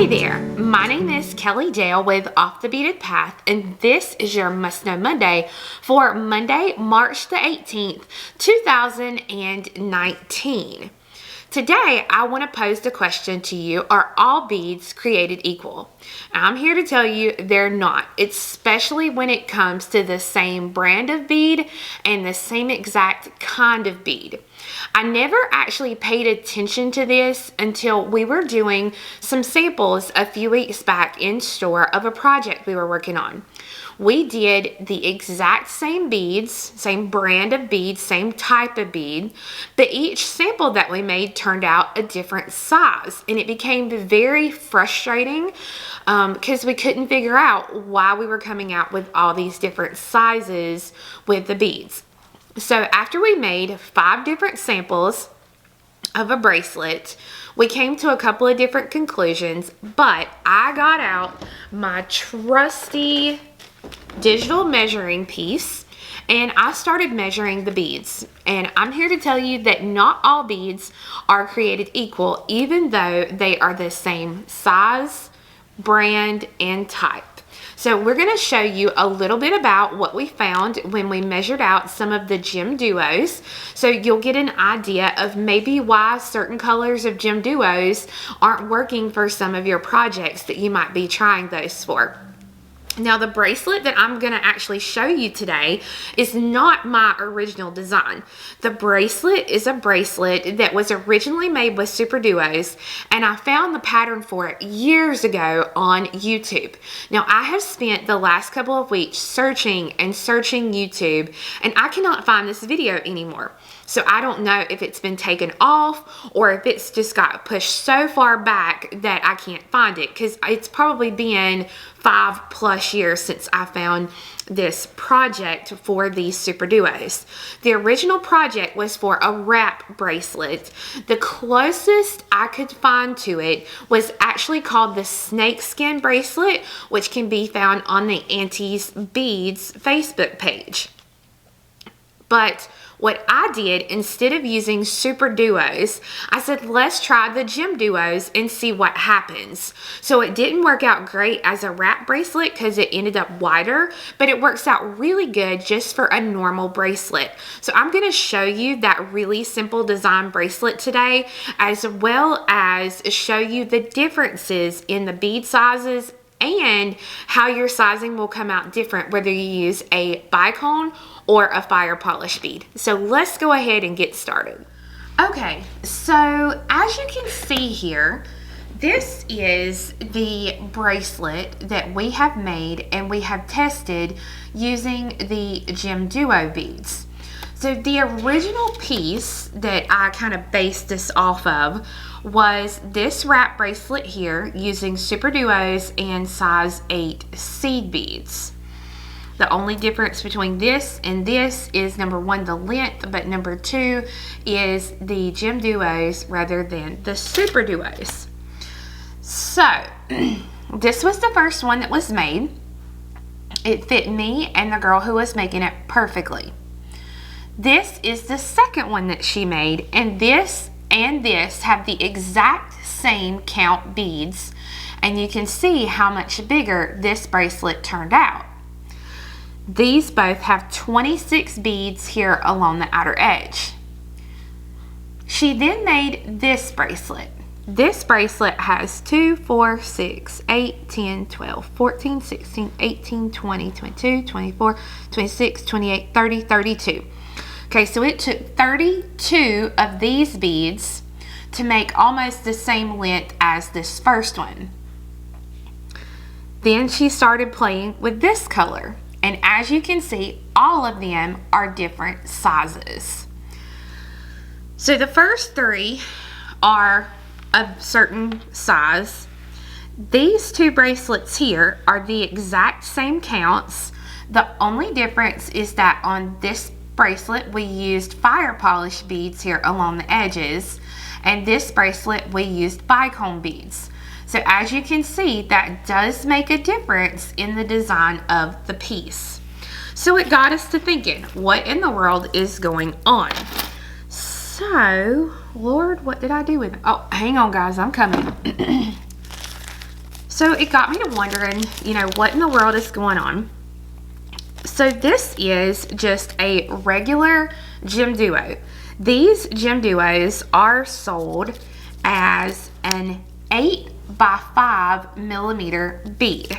there, my name is Kelly Dale with Off the Beaded Path, and this is your Must Know Monday for Monday, March the 18th, 2019. Today, I want to pose the question to you, are all beads created equal? I'm here to tell you they're not, especially when it comes to the same brand of bead and the same exact kind of bead. I never actually paid attention to this until we were doing some samples a few weeks back in store of a project we were working on. We did the exact same beads, same brand of beads, same type of bead, but each sample that we made turned out a different size, and it became very frustrating because we couldn't figure out why we were coming out with all these different sizes with the beads. So after we made 5 different samples of a bracelet, we came to a couple of different conclusions, but I got out my trusty digital measuring piece and I started measuring the beads. And I'm here to tell you that not all beads are created equal, even though they are the same size, brand, and type. So we're going to show you a little bit about what we found when we measured out some of the gem duos. So you'll get an idea of maybe why certain colors of gem duos aren't working for some of your projects that you might be trying those for. Now, the bracelet that I'm going to actually show you today is not my original design. The bracelet is a bracelet that was originally made with super duos, and I found the pattern for it years ago on YouTube. Now, I have spent the last couple of weeks searching YouTube, and I cannot find this video anymore. So I don't know if it's been taken off or if it's just got pushed so far back that I can't find it, because it's probably been 5+ years since I found this project for these super duos. The original project was for a wrap bracelet. The closest I could find to it was actually called the snakeskin bracelet, which can be found on the Auntie's Beads Facebook page. But what I did, instead of using super duos, I said, let's try the gem duos and see what happens. So it didn't work out great as a wrap bracelet because it ended up wider, but it works out really good just for a normal bracelet. So I'm going to show you that really simple design bracelet today, as well as show you the differences in the bead sizes and how your sizing will come out different whether you use a bicone or a fire polish bead. So let's go ahead and get started. Okay, so as you can see here, this is the bracelet that we have made and we have tested using the gem duo beads. So the original piece that I kind of based this off of was this wrap bracelet here using super duos and size 8 seed beads. The only difference between this and this is, number 1, the length, but number 2 is the gem duos rather than the super duos. So this was the first one that was made. It fit me and the girl who was making it perfectly. This is the second one that she made, and this have the exact same count beads, and you can see how much bigger this bracelet turned out. These both have 26 beads here along the outer edge. She then made this bracelet. This bracelet has 2, 4, 6, 8, 10, 12, 14, 16, 18, 20, 22, 24, 26, 28, 30, 32. Okay, so it took 32 of these beads to make almost the same length as this first one. Then she started playing with this color, and as you can see, all of them are different sizes. So the first 3 are a certain size. These 2 bracelets here are the exact same counts. The only difference is that on this bracelet we used fire polish beads here along the edges, and this bracelet we used bicone beads. So as you can see, that does make a difference in the design of the piece. So it got us to thinking, what in the world is going on? So, Lord, what did I do with it? Oh, hang on guys, I'm coming. So it got me to wondering, you know, what in the world is going on? So this is just a regular gem duo. These gem duos are sold as an 8 by 5 millimeter bead.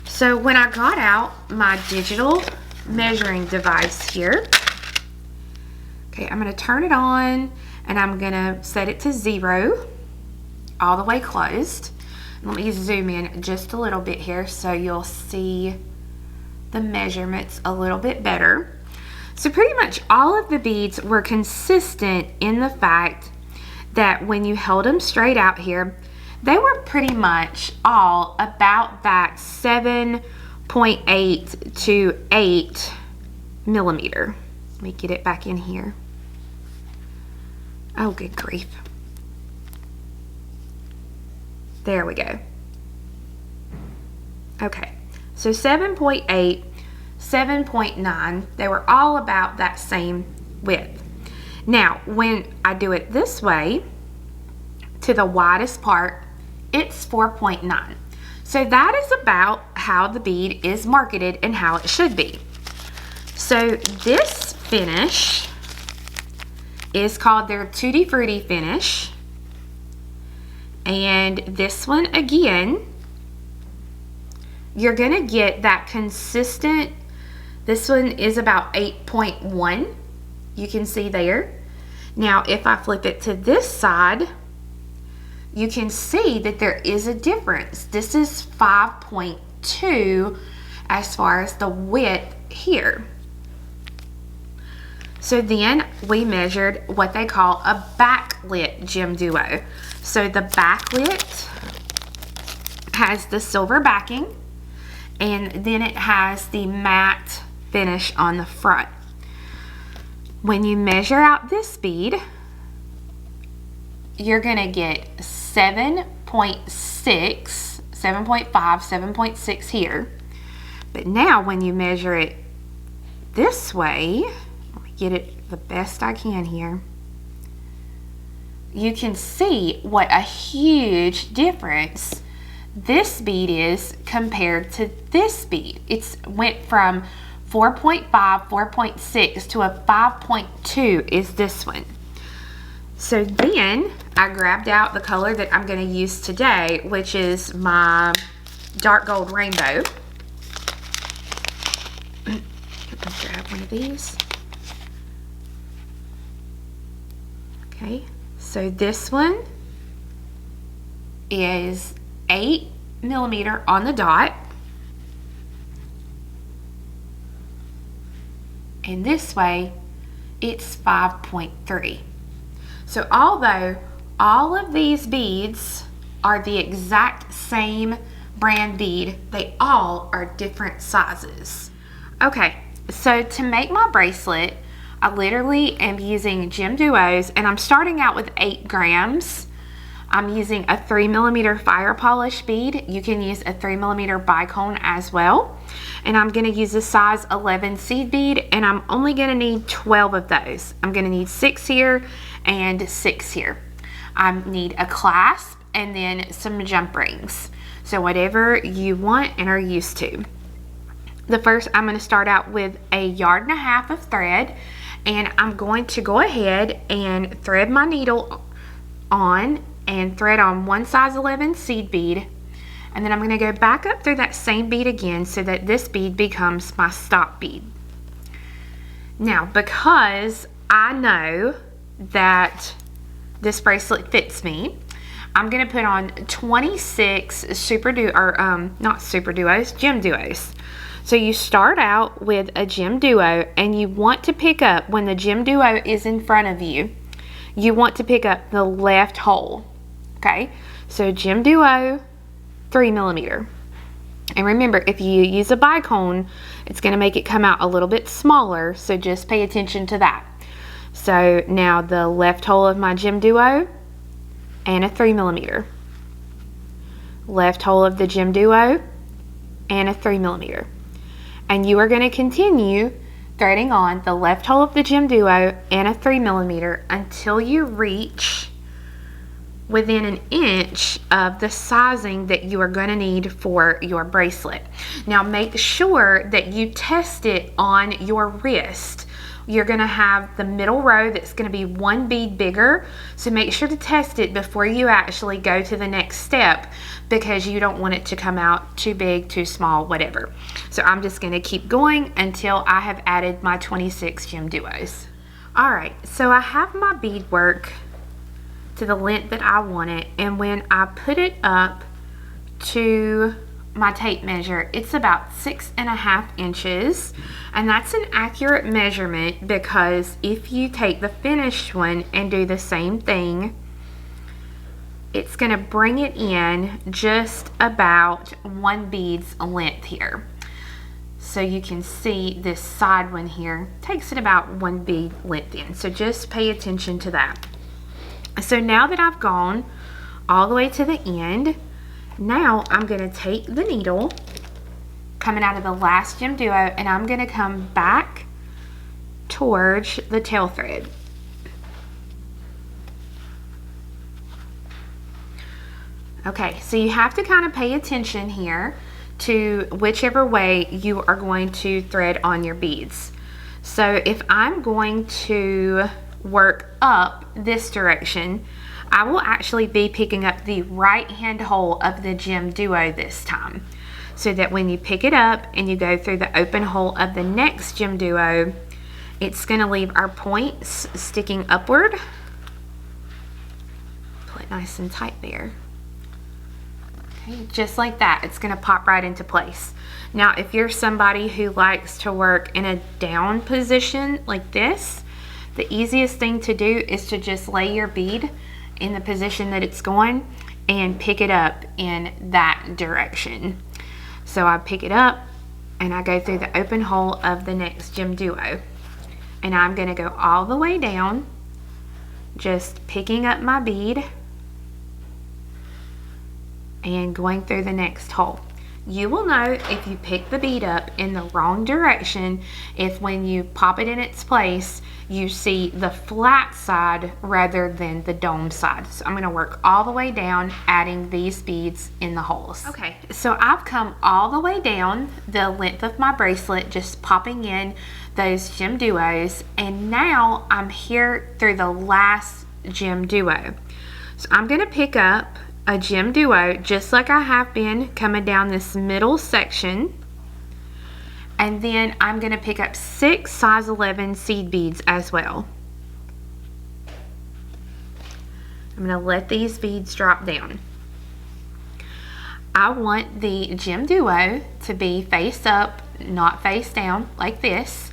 So when I got out my digital measuring device here, okay, I'm going to turn it on and I'm going to set it to 0, all the way closed. Let me zoom in just a little bit here so you'll see the measurements a little bit better. So pretty much all of the beads were consistent in the fact that when you held them straight out here, they were pretty much all about that 7.8 to 8 millimeter. Let me get it back in here. Oh, good grief. There we go. Okay, so 7.8, 7.9, they were all about that same width. Now, when I do it this way, to the widest part, it's 4.9. So that is about how the bead is marketed and how it should be. So this finish is called their Tutti Frutti finish. And this one, again, you're gonna get that consistent. This one is about 8.1. You can see there. Now, if I flip it to this side, you can see that there is a difference. This is 5.2 as far as the width here. So then we measured what they call a backlit gem duo. So the backlit has the silver backing, and then it has the matte finish on the front. When you measure out this bead, you're gonna get 7.6, 7.5, 7.6 here. But now when you measure it this way, let me get it the best I can here, you can see what a huge difference this bead is compared to this bead. It's went from 4.5, 4.6 to a 5.2 is this one. So then I grabbed out the color that I'm going to use today, which is my dark gold rainbow. Grab one of these. Okay, so this one is 8 millimeter on the dot. And this way, it's 5.3. So although all of these beads are the exact same brand bead, they all are different sizes. Okay, so to make my bracelet, I literally am using gem duos, and I'm starting out with 8 grams. I'm using a 3 millimeter fire polish bead. You can use a 3 millimeter bicone as well. And I'm gonna use a size 11 seed bead, and I'm only gonna need 12 of those. I'm gonna need 6 here and 6 here. I need a clasp and then some jump rings. So whatever you want and are used to. The first, I'm gonna start out with 1.5 yards of thread, and I'm going to go ahead and thread my needle on and thread on one size 11 seed bead, and then I'm going to go back up through that same bead again so that this bead becomes my stop bead. Now, because I know that this bracelet fits me, I'm going to put on 26 gem duos. So you start out with a gem duo, and you want to pick up, when the gem duo is in front of you, you want to pick up the left hole. Okay, so gem duo, 3 millimeter. And remember, if you use a bicone, it's going to make it come out a little bit smaller, so just pay attention to that. So now the left hole of my gem duo and a 3 millimeter. Left hole of the gem duo and a 3 millimeter. And you are going to continue threading on the left hole of the gem duo and a 3 millimeter until you reach within an inch of the sizing that you are going to need for your bracelet. Now make sure that you test it on your wrist. You're going to have the middle row that's going to be one bead bigger, so make sure to test it before you actually go to the next step, because you don't want it to come out too big, too small, whatever. So I'm just going to keep going until I have added my 26 gem duos. Alright, so I have my beadwork to the length that I want it, and when I put it up to my tape measure, it's about 6.5 inches, and that's an accurate measurement, because if you take the finished one and do the same thing, it's going to bring it in just about one bead's length here. So you can see this side one here takes it about one bead length in, so just pay attention to that. So now that I've gone all the way to the end, now I'm going to take the needle coming out of the last gem duo, and I'm going to come back towards the tail thread. Okay, so you have to kind of pay attention here to whichever way you are going to thread on your beads. So if I'm going to work up this direction, I will actually be picking up the right hand hole of the gem duo this time, so that when you pick it up and you go through the open hole of the next gem duo, it's going to leave our points sticking upward. Pull it nice and tight there. Okay, just like that, it's going to pop right into place. Now if you're somebody who likes to work in a down position like this, the easiest thing to do is to just lay your bead in the position that it's going and pick it up in that direction. So I pick it up and I go through the open hole of the next gem duo, and I'm going to go all the way down, just picking up my bead and going through the next hole. You will know if you pick the bead up in the wrong direction if when you pop it in its place, you see the flat side rather than the dome side. So I'm going to work all the way down, adding these beads in the holes. Okay, so I've come all the way down the length of my bracelet, just popping in those gem duos, and now I'm here through the last gem duo. So I'm going to pick up a gem duo just like I have been coming down this middle section, and then I'm going to pick up 6 size 11 seed beads as well. I'm going to let these beads drop down. I want the gem duo to be face up, not face down like this,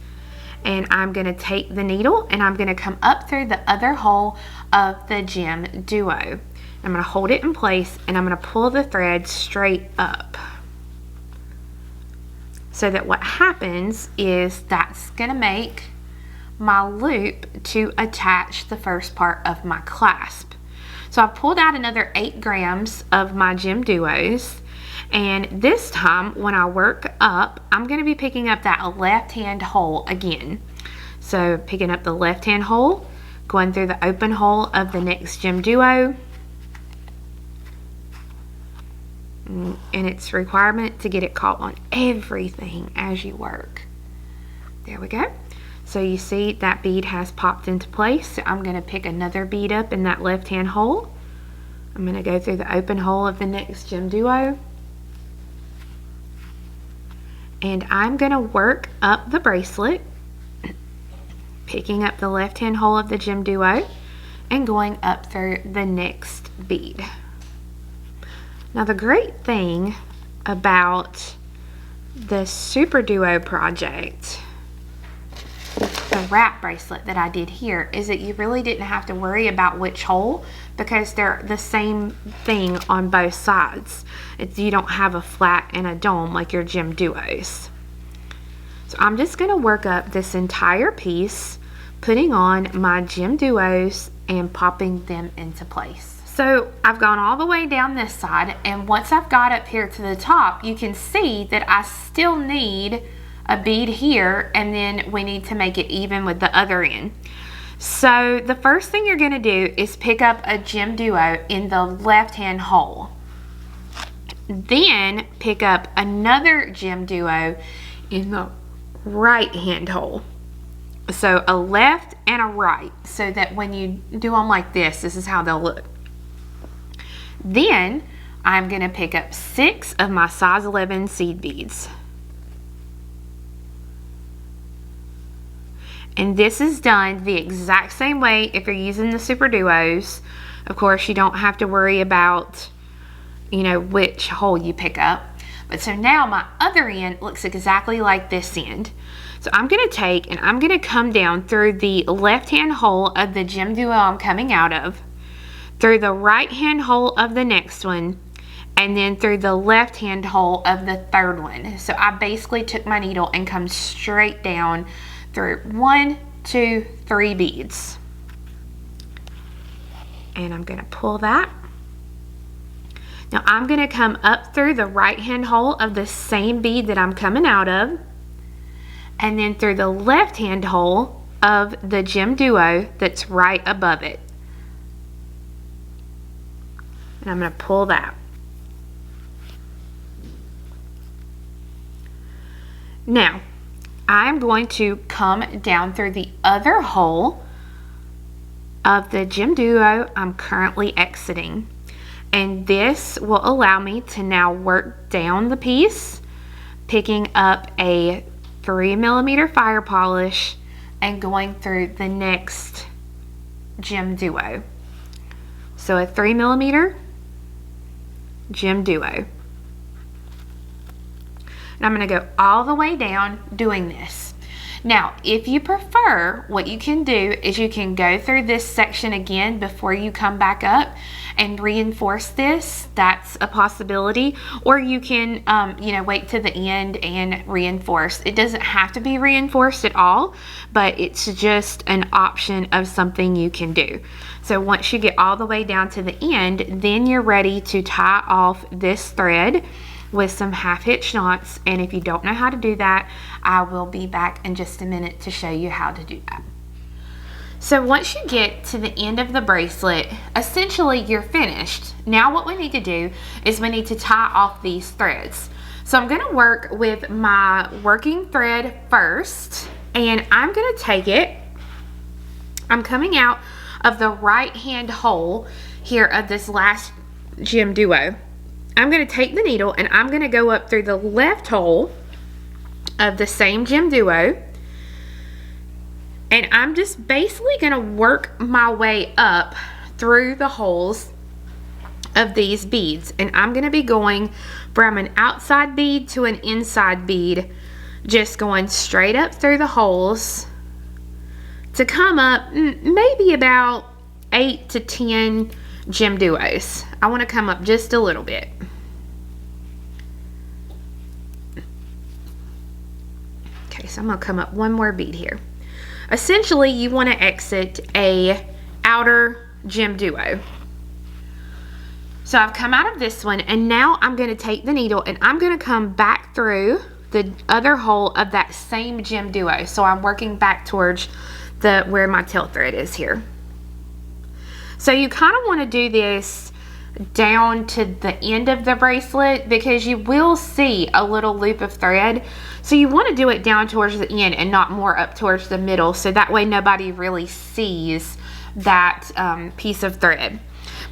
and I'm going to take the needle and I'm going to come up through the other hole of the gem duo. I'm going to hold it in place and I'm going to pull the thread straight up, so that what happens is that's going to make my loop to attach the first part of my clasp. So I pulled out another 8 grams of my gem duos, and this time when I work up, I'm going to be picking up that left hand hole again. So picking up the left hand hole, going through the open hole of the next gem duo, and its requirement to get it caught on everything as you work. There we go. So you see that bead has popped into place. So I'm going to pick another bead up in that left hand hole. I'm going to go through the open hole of the next gem duo, and I'm going to work up the bracelet, picking up the left hand hole of the gem duo and going up through the next bead. Now the great thing about the Super Duo project, the wrap bracelet that I did here, is that you really didn't have to worry about which hole, because they're the same thing on both sides. You don't have a flat and a dome like your gem duos. So I'm just going to work up this entire piece, putting on my gem duos and popping them into place. So I've gone all the way down this side, and once I've got up here to the top, you can see that I still need a bead here, and then we need to make it even with the other end. So the first thing you're going to do is pick up a gem duo in the left hand hole. Then pick up another gem duo in the right hand hole. So a left and a right, so that when you do them like this is how they'll look. Then I'm going to pick up 6 of my size 11 seed beads. And this is done the exact same way if you're using the super duos. Of course, you don't have to worry about, which hole you pick up. But so now my other end looks exactly like this end. So I'm going to take and I'm going to come down through the left hand hole of the gem duo I'm coming out of, through the right hand hole of the next one, and then through the left hand hole of the third one. So I basically took my needle and come straight down through 1, 2, 3 beads. And I'm going to pull that. Now I'm going to come up through the right hand hole of the same bead that I'm coming out of, and then through the left hand hole of the gem duo that's right above it. And I'm going to pull that. Now I'm going to come down through the other hole of the gem duo I'm currently exiting, and this will allow me to now work down the piece, picking up a 3mm fire polish and going through the next gem duo. So a 3mm gem duo. And I'm going to go all the way down doing this. Now, if you prefer, what you can do is you can go through this section again before you come back up and reinforce this. That's a possibility. Or you can, wait to the end and reinforce. It doesn't have to be reinforced at all, but it's just an option of something you can do. So once you get all the way down to the end, then you're ready to tie off this thread with some half hitch knots. And if you don't know how to do that, I will be back in just a minute to show you how to do that. So once you get to the end of the bracelet, essentially you're finished. Now what we need to do is we need to tie off these threads. So I'm going to work with my working thread first, and I'm going to take it. I'm coming out of the right hand hole here of this last gem duo. I'm going to take the needle and I'm going to go up through the left hole of the same gem duo, and I'm just basically going to work my way up through the holes of these beads, and I'm going to be going from an outside bead to an inside bead, just going straight up through the holes to come up maybe about 8 to 10 gem duos. I want to come up just a little bit. Okay, so I'm going to come up one more bead here. Essentially, you want to exit a outer gem duo. So I've come out of this one, and now I'm going to take the needle and I'm going to come back through the other hole of that same gem duo. So I'm working back towards where my tail thread is here. So you kind of want to do this down to the end of the bracelet because you will see a little loop of thread. So you want to do it down towards the end and not more up towards the middle, so that way nobody really sees that piece of thread.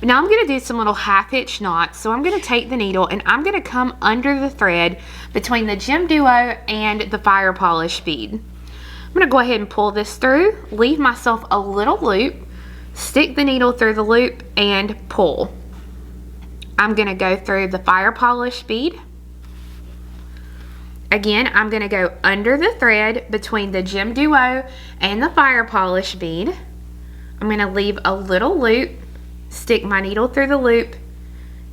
But now I'm going to do some little half hitch knots. So I'm going to take the needle and I'm going to come under the thread between the gem duo and the fire polish bead. I'm going to go ahead and pull this through, leave myself a little loop, stick the needle through the loop and pull. I'm going to go through the fire polish bead. Again, I'm going to go under the thread between the gem duo and the fire polish bead. I'm going to leave a little loop, stick my needle through the loop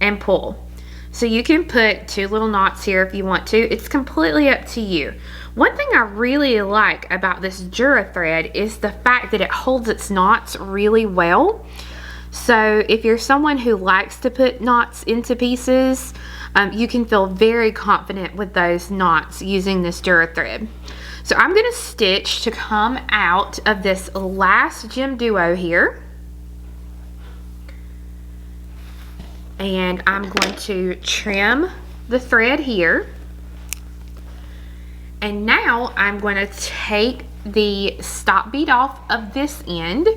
and pull. So you can put 2 little knots here if you want to. It's completely up to you. One thing I really like about this Jura thread is the fact that it holds its knots really well. So if you're someone who likes to put knots into pieces, you can feel very confident with those knots using this Jura thread. So I'm going to stitch to come out of this last gem duo here. And I'm going to trim the thread here. And now I'm going to take the stop bead off of this end.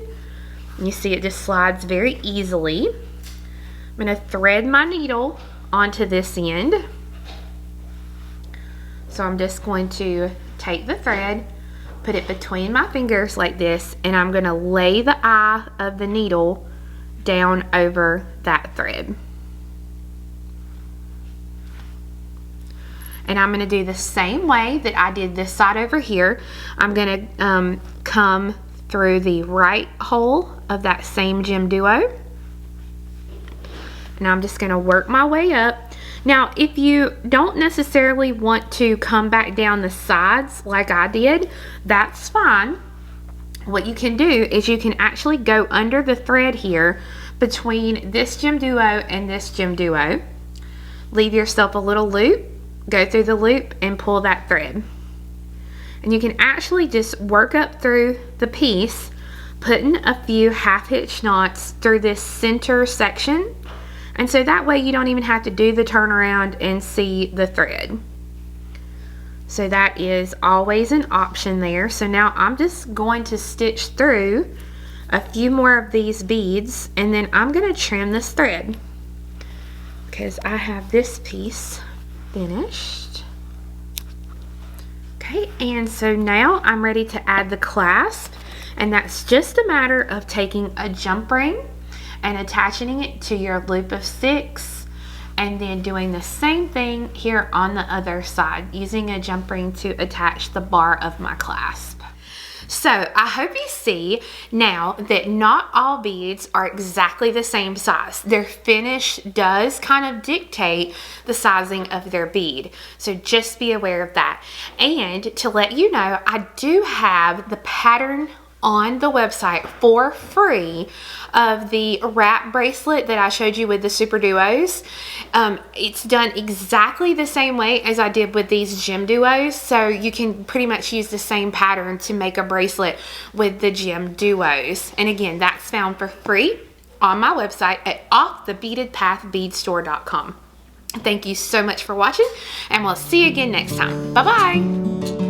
You see it just slides very easily. I'm going to thread my needle onto this end. So I'm just going to take the thread, put it between my fingers like this, and I'm going to lay the eye of the needle down over that thread. And I'm going to do the same way that I did this side over here. I'm going to come through the right hole of that same gem duo. And I'm just going to work my way up. Now, if you don't necessarily want to come back down the sides like I did, that's fine. What you can do is you can actually go under the thread here between this gem duo and this gem duo. Leave yourself a little loop. Go through the loop and pull that thread. And you can actually just work up through the piece, putting a few half-hitch knots through this center section. And so that way you don't even have to do the turnaround and see the thread. So that is always an option there. So now I'm just going to stitch through a few more of these beads, and then I'm going to trim this thread because I have this piece finished. Okay, and so now I'm ready to add the clasp, and that's just a matter of taking a jump ring and attaching it to your loop of 6, and then doing the same thing here on the other side, using a jump ring to attach the bar of my clasp. So I hope you see now that not all beads are exactly the same size. Their finish does kind of dictate the sizing of their bead. So just be aware of that. And to let you know, I do have the pattern on the website for free of the wrap bracelet that I showed you with the super duos. It's done exactly the same way as I did with these gem duos, so you can pretty much use the same pattern to make a bracelet with the gem duos. And again, that's found for free on my website at offthebeadedpathbeadstore.com. Thank you so much for watching, and we'll see you again next time. Bye bye.